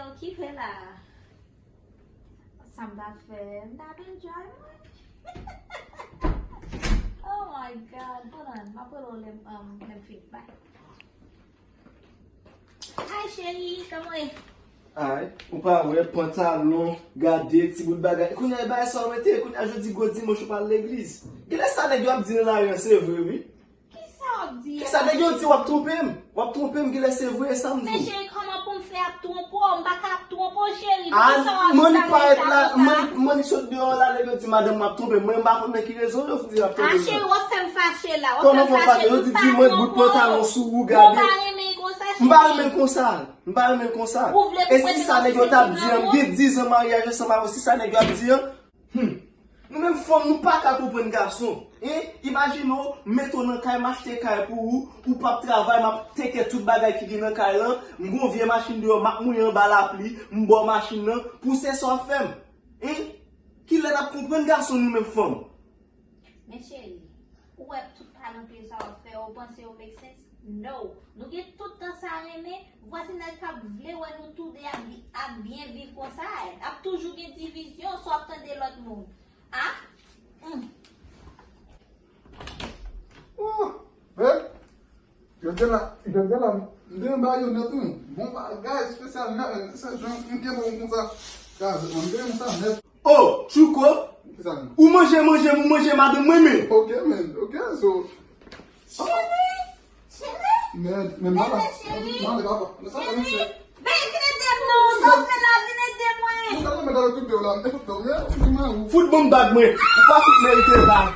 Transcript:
on kiffe là. Ça m'a fait, enjoy. Oh my god, hold on, ma put on them feedback. Hi chérie, comment est? Ay, ou pa wè pantalon, gade, ti bout bagay. Koun yay bay sa wete, koun yay jodi godi mò chou pal l'eglise. Gile sa neg yo ap di nan la yon se vwe, oui? Qui ça dit? Ki sa neg yo di wap trompem? Wap trompem gile se vwe samdi. Mais chérie, comment pour me faire tromper? On va pas tromper chérie. Ah, moni pa et la, moni sot de yon la neg yo di madame map trompem. Mwen mba kon men ki rezon yo fou di ap Ah trompem. chérie, on fait me fâcher là. Comment on fâcher? Yo di mwen bout pantalon sou ou gade. Mba remen konsa. Mba remen konsa. E si sa neg yo tap diyan, bi 10 an mariage sa ma si sa neg yo ap diyan, nou men fòm nou pa ka kompren garçon. Imagine meto nan kay m'achete kay pou ou pap travay m'a teke tout bagay ki gen nan kay lan, m'gon vie machine de yo m'a mouyen ba la pli, m'bo machine nan pou se so fem. Ki lè nap kompren garçon nou men fòm. Mais chérie, où est tout talent que ça va faire? Vous pensez au make sense? No. Nous avons tout le temps ça aimé. Voici notre cap vle ou nous tous à bien vivre comme ça. A toujours une division, soit de l'autre monde. Ah? Oh, ouais. Je vais là, ndem ba yo netou. Bon bagay spécialement, ça j'en bon comme ça. Car on ndem ça net. Oh, Chouko, ou manger madame moi-même. OK man, OK so. Chérie, Mais maman, chérie. maman papa, ça va chérie. Ben, venez de nous, ça fait la venez de moi. ça va me dans le truc de là, mais faut dormir, Foot bon bag moi, ou pas foot mérité bag.